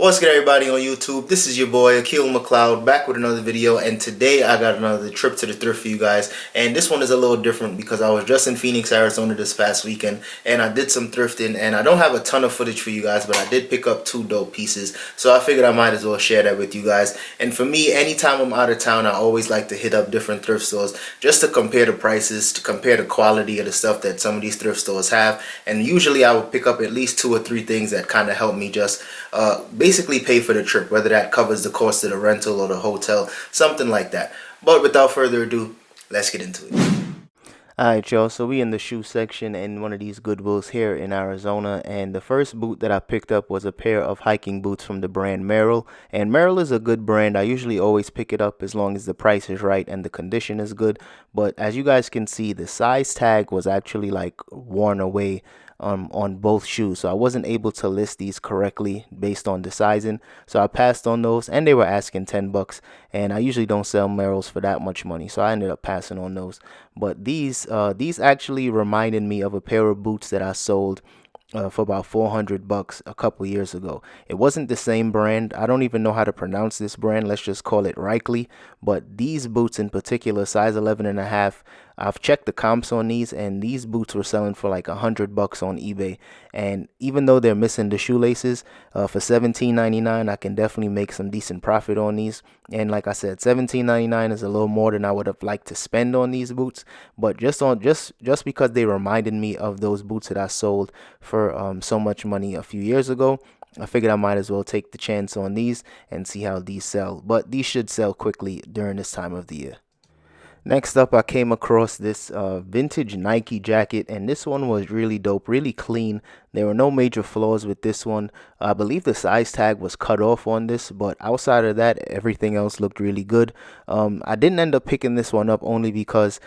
What's good, everybody on YouTube? This is your boy Akil McLeod back with another video, and today I got another trip to the thrift for you guys. And this one is a little different because I was just in Phoenix, Arizona this past weekend, and I did some thrifting. And I don't have a ton of footage for you guys, but I did pick up two dope pieces, so I figured I might as well share that with you guys. And for me, anytime I'm out of town, I always like to hit up different thrift stores just to compare the prices, to compare the quality of the stuff that some of these thrift stores have. And usually I will pick up at least 2 or 3 things that kind of help me just basically pay for the trip, whether that covers the cost of the rental or the hotel, something like that. But without further ado, let's get into it. Alright, y'all, so we in the shoe section in one of these Goodwills here in Arizona, and the first boot that I picked up was a pair of hiking boots from the brand Merrell. And Merrell is a good brand. I usually always pick it up as long as the price is right and the condition is good. But as you guys can see, the size tag was actually like worn away on both shoes, so I wasn't able to list these correctly based on the sizing, so I passed on those, and they were asking $10, and I usually don't sell Merrells for that much money, so I ended up passing on those. But these actually reminded me of a pair of boots that I sold for about $400 a couple years ago. It wasn't the same brand. I don't even know how to pronounce this brand. Let's just call it Reichley. But these boots in particular, size 11 and a half, I've checked the comps on these, and these boots were selling for like $100 on eBay. And even though they're missing the shoelaces, for $17.99, I can definitely make some decent profit on these. And like I said, $17.99 is a little more than I would have liked to spend on these boots. But just because they reminded me of those boots that I sold for so much money a few years ago, I figured I might as well take the chance on these and see how these sell. But these should sell quickly during this time of the year. Next up, I came across this vintage Nike jacket, and this one was really dope, really clean. There were no major flaws with this one. I believe the size tag was cut off on this, but outside of that, everything else looked really good. I didn't end up picking this one up only because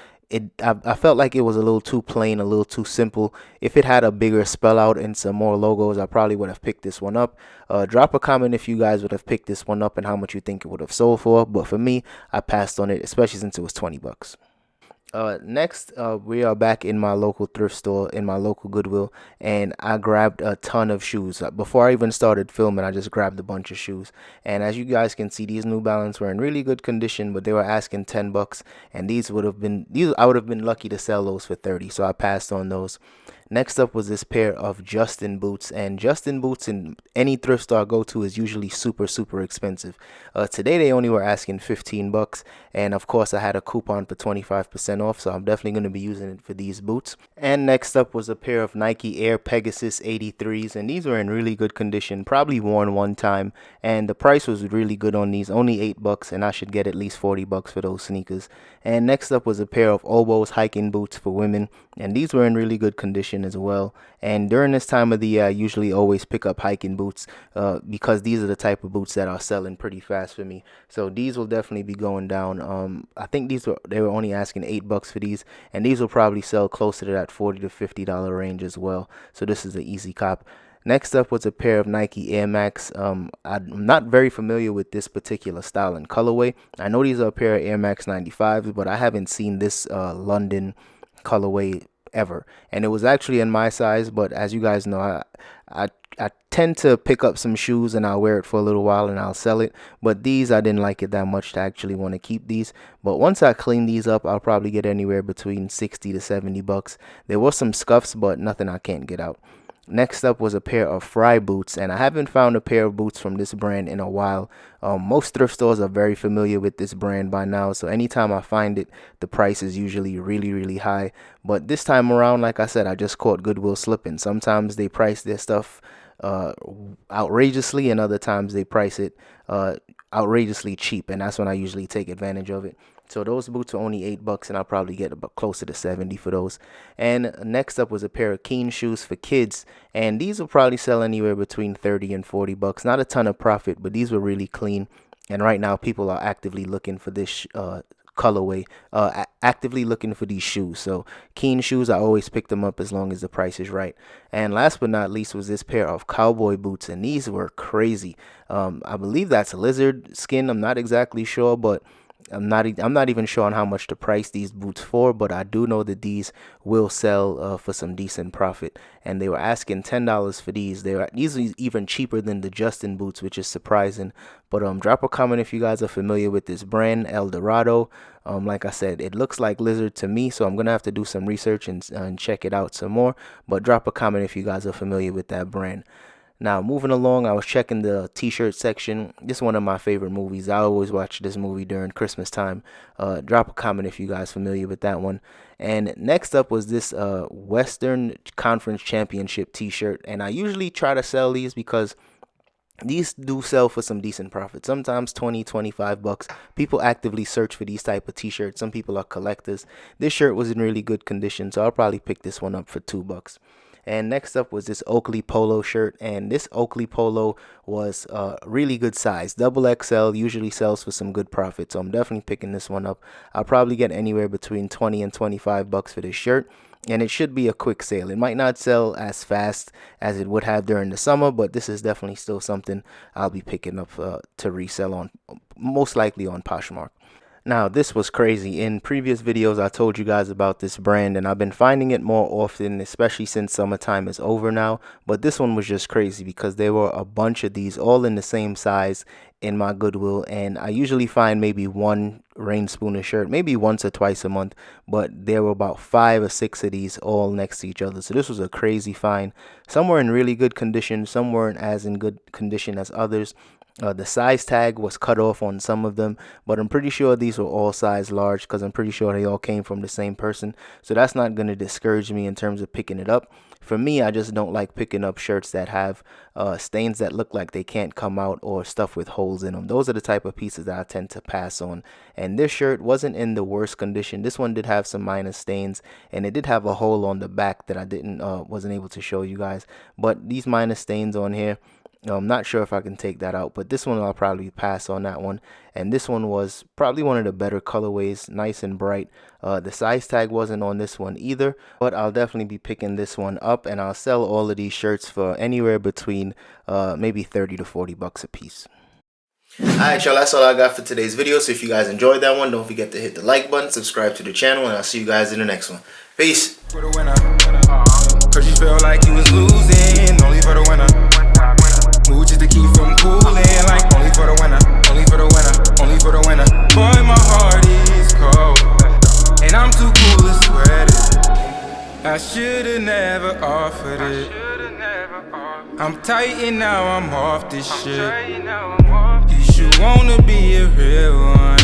I felt like it was a little too plain, a little too simple. If it had a bigger spell out and some more logos, I probably would have picked this one up. Drop a comment if you guys would have picked this one up and how much you think it would have sold for. But for me, I passed on it, especially since it was $20. Next, we are back in my local thrift store, in my local Goodwill, and I grabbed a ton of shoes. Before I even started filming, I just grabbed a bunch of shoes. And as you guys can see, these New Balance were in really good condition, but they were asking $10, and I would have been lucky to sell those for $30, so I passed on those. Next up was this pair of Justin boots, and Justin boots in any thrift store I go to is usually super expensive. Today they only were asking $15, and of course I had a coupon for 25% off, so I'm definitely going to be using it for these boots. And next up was a pair of Nike Air Pegasus 83s, and these were in really good condition, probably worn one time, and the price was really good on these, only $8, and I should get at least $40 for those sneakers. And next up was a pair of Oboz hiking boots for women, and these were in really good condition as well. And during this time of the year, I usually always pick up hiking boots because these are the type of boots that are selling pretty fast for me. So these will definitely be going down. I think they were only asking $8 for these, and these will probably sell closer to that $40 to $50 range as well. So this is an easy cop. Next up was a pair of Nike Air Max. I'm not very familiar with this particular style and colorway. I know these are a pair of Air Max 95s, but I haven't seen this London colorway ever. And it was actually in my size, but as you guys know, I tend to pick up some shoes and I'll wear it for a little while and I'll sell it. But these, I didn't like it that much to actually want to keep these. But once I clean these up, I'll probably get anywhere between $60 to $70. There were some scuffs, but nothing I can't get out. Next up was a pair of Frye Boots, and I haven't found a pair of boots from this brand in a while. Most thrift stores are very familiar with this brand by now, so anytime I find it, the price is usually really high. But this time around, like I said, I just caught Goodwill slipping. Sometimes they price their stuff outrageously, and other times they price it outrageously cheap, and that's when I usually take advantage of it. So those boots are only $8, and I'll probably get about closer to $70 for those. And next up was a pair of Keen shoes for kids, and these will probably sell anywhere between $30 and $40. Not a ton of profit, but these were really clean. And right now, people are actively looking for this colorway, actively looking for these shoes. So Keen shoes, I always pick them up as long as the price is right. And last but not least was this pair of cowboy boots, and these were crazy. I believe that's lizard skin. I'm not exactly sure, but I'm not even sure on how much to price these boots for, but I do know that these will sell for some decent profit. And they were asking $10 for these. They are easily even cheaper than the Justin boots, which is surprising. But drop a comment if you guys are familiar with this brand, Eldorado. Like I said, it looks like lizard to me, so I'm gonna have to do some research and check it out some more. But drop a comment if you guys are familiar with that brand. Now, moving along, I was checking the t-shirt section. This is one of my favorite movies. I always watch this movie during Christmas time. Drop a comment if you guys are familiar with that one. And next up was this Western Conference Championship t-shirt. And I usually try to sell these because these do sell for some decent profit. Sometimes 20, 25 bucks. People actively search for these type of t-shirts. Some people are collectors. This shirt was in really good condition, so I'll probably pick this one up for $2. And next up was this Oakley polo shirt, and this Oakley polo was really good size. Double XL usually sells for some good profit, so I'm definitely picking this one up. I'll probably get anywhere between 20 and 25 bucks for this shirt, and it should be a quick sale. It might not sell as fast as it would have during the summer, but this is definitely still something I'll be picking up to resell on, most likely on Poshmark. Now, this was crazy. In previous videos, I told you guys about this brand, and I've been finding it more often, especially since summertime is over now. But this one was just crazy because there were a bunch of these all in the same size in my Goodwill, and I usually find maybe one rain spooner shirt maybe once or twice a month, but there were about 5 or 6 of these all next to each other. So this was a crazy find. Some were in really good condition, some weren't as in good condition as others. The size tag was cut off on some of them, but I'm pretty sure these were all size large because I'm pretty sure they all came from the same person. So that's not going to discourage me in terms of picking it up. For me, I just don't like picking up shirts that have stains that look like they can't come out or stuff with holes in them. Those are the type of pieces that I tend to pass on. And this shirt wasn't in the worst condition. This one did have some minor stains, and it did have a hole on the back that I wasn't able to show you guys. But these minor stains on here, I'm not sure if I can take that out, but this one I'll probably pass on that one. And this one was probably one of the better colorways, nice and bright. The size tag wasn't on this one either, but I'll definitely be picking this one up, and I'll sell all of these shirts for anywhere between maybe 30 to 40 bucks a piece. Alright, y'all, that's all I got for today's video. So if you guys enjoyed that one, don't forget to hit the like button, subscribe to the channel, and I'll see you guys in the next one. Peace. For the winner, cause you felt like you was losing, only for the winner. Move just to keep from cooling, like only for the winner, only for the winner, only for the winner. Boy, my heart is cold, and I'm too cool to sweat it. I should've never offered it. I'm tight and now I'm off this shit. You should wanna be a real one.